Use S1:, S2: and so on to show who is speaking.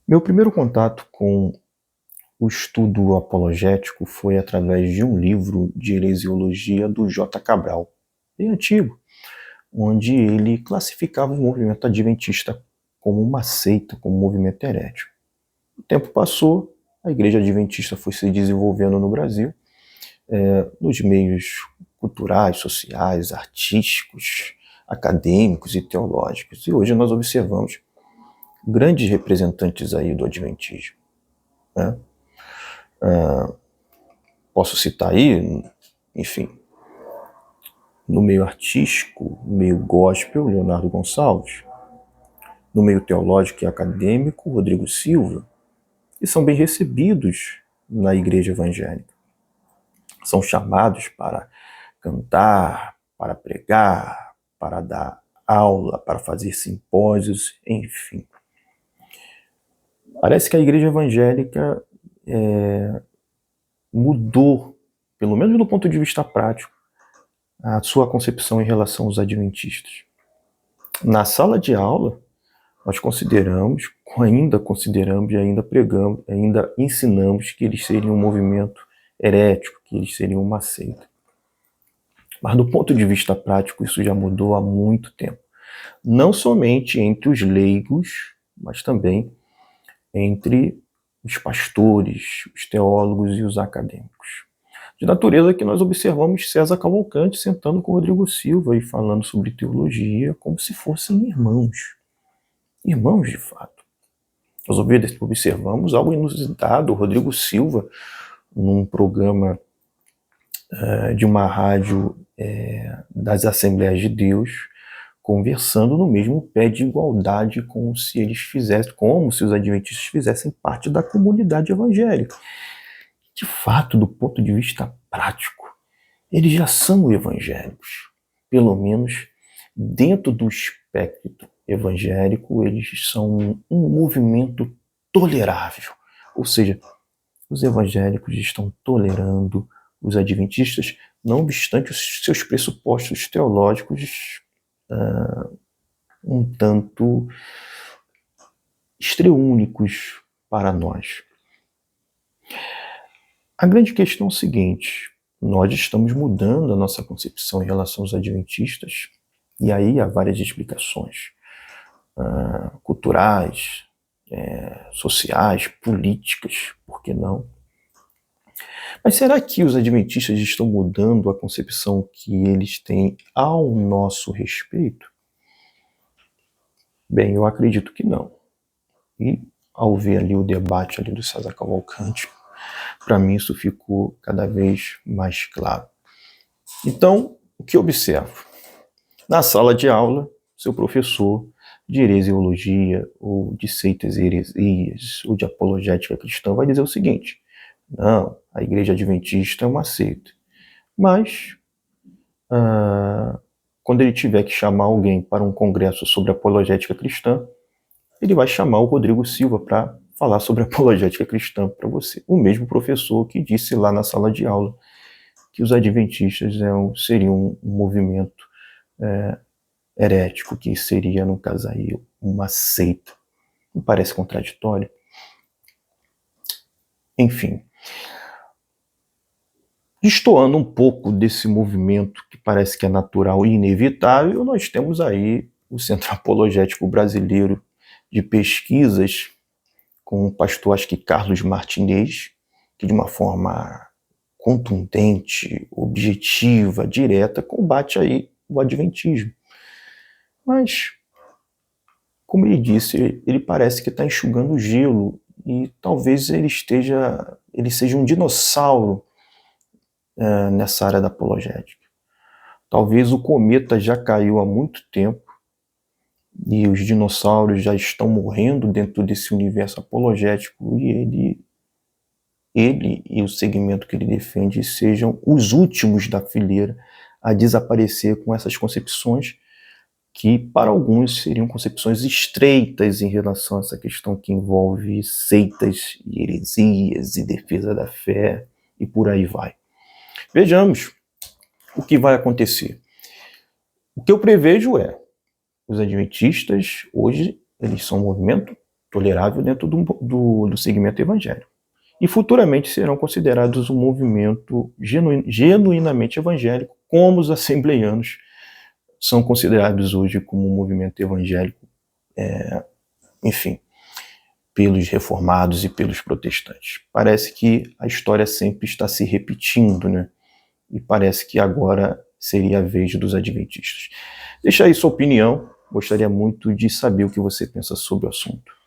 S1: Meu primeiro contato com o estudo apologético foi através de um livro de heresiologia do J. Cabral, bem antigo, onde ele classificava o movimento adventista como uma seita, como um movimento herético. O tempo passou, a igreja adventista foi se desenvolvendo no Brasil, nos meios culturais, sociais, artísticos, acadêmicos e teológicos. E hoje nós observamos grandes representantes aí do adventismo, né? Posso citar aí, enfim, no meio artístico, no meio gospel, Leonardo Gonçalves, no meio teológico e acadêmico, Rodrigo Silva, e são bem recebidos na igreja evangélica. São chamados para cantar, para pregar, para dar aula, para fazer simpósios, enfim. Parece que a igreja evangélica mudou, pelo menos do ponto de vista prático, a sua concepção em relação aos adventistas. Na sala de aula, nós consideramos e ainda pregamos, ainda ensinamos que eles seriam um movimento herético, que eles seriam uma seita. Mas do ponto de vista prático, isso já mudou há muito tempo. Não somente entre os leigos, mas também entre os pastores, os teólogos e os acadêmicos. De natureza que nós observamos César Cavalcante sentando com Rodrigo Silva e falando sobre teologia como se fossem irmãos. Irmãos, de fato. Nós observamos algo inusitado. O Rodrigo Silva, num programa de uma rádio das Assembleias de Deus, conversando no mesmo pé de igualdade como se os adventistas fizessem parte da comunidade evangélica. De fato, do ponto de vista prático, eles já são evangélicos. Pelo menos dentro do espectro evangélico, eles são um movimento tolerável. Ou seja, os evangélicos estão tolerando os adventistas, não obstante os seus pressupostos teológicos um tanto estreúnicos para nós. A grande questão é o seguinte: nós estamos mudando a nossa concepção em relação aos adventistas, e aí há várias explicações culturais, sociais, políticas, por que não? Mas será que os adventistas estão mudando a concepção que eles têm ao nosso respeito? Bem, eu acredito que não. E ao ver ali o debate ali do César Cavalcante, para mim isso ficou cada vez mais claro. Então, o que observo? Na sala de aula, seu professor de heresiologia, ou de seitas e heresias, ou de apologética cristã, vai dizer o seguinte: não, a igreja adventista é uma seita. Mas, quando ele tiver que chamar alguém para um congresso sobre apologética cristã, ele vai chamar o Rodrigo Silva para falar sobre apologética cristã para você. O mesmo professor que disse lá na sala de aula que os adventistas seriam um movimento herético, que seria, no caso aí, uma seita. Não parece contraditório? Enfim. Destoando um pouco desse movimento que parece que é natural e inevitável, nós temos aí o Centro Apologético Brasileiro de Pesquisas, com o pastor, acho que Carlos Martinez, que de uma forma contundente, objetiva, direta, combate aí o adventismo. Mas, como ele disse, ele parece que está enxugando o gelo, e talvez ele seja um dinossauro nessa área da apologética. Talvez o cometa já caiu há muito tempo e os dinossauros já estão morrendo dentro desse universo apologético, e ele e o segmento que ele defende sejam os últimos da fileira a desaparecer com essas concepções que, para alguns, seriam concepções estreitas em relação a essa questão que envolve seitas e heresias e defesa da fé e por aí vai. Vejamos o que vai acontecer. O que eu prevejo os adventistas, hoje, eles são um movimento tolerável dentro do segmento evangélico. E futuramente serão considerados um movimento genuinamente evangélico, como os assembleianos são considerados hoje como um movimento evangélico, enfim, pelos reformados e pelos protestantes. Parece que a história sempre está se repetindo, né? E parece que agora seria a vez dos adventistas. Deixa aí sua opinião, gostaria muito de saber o que você pensa sobre o assunto.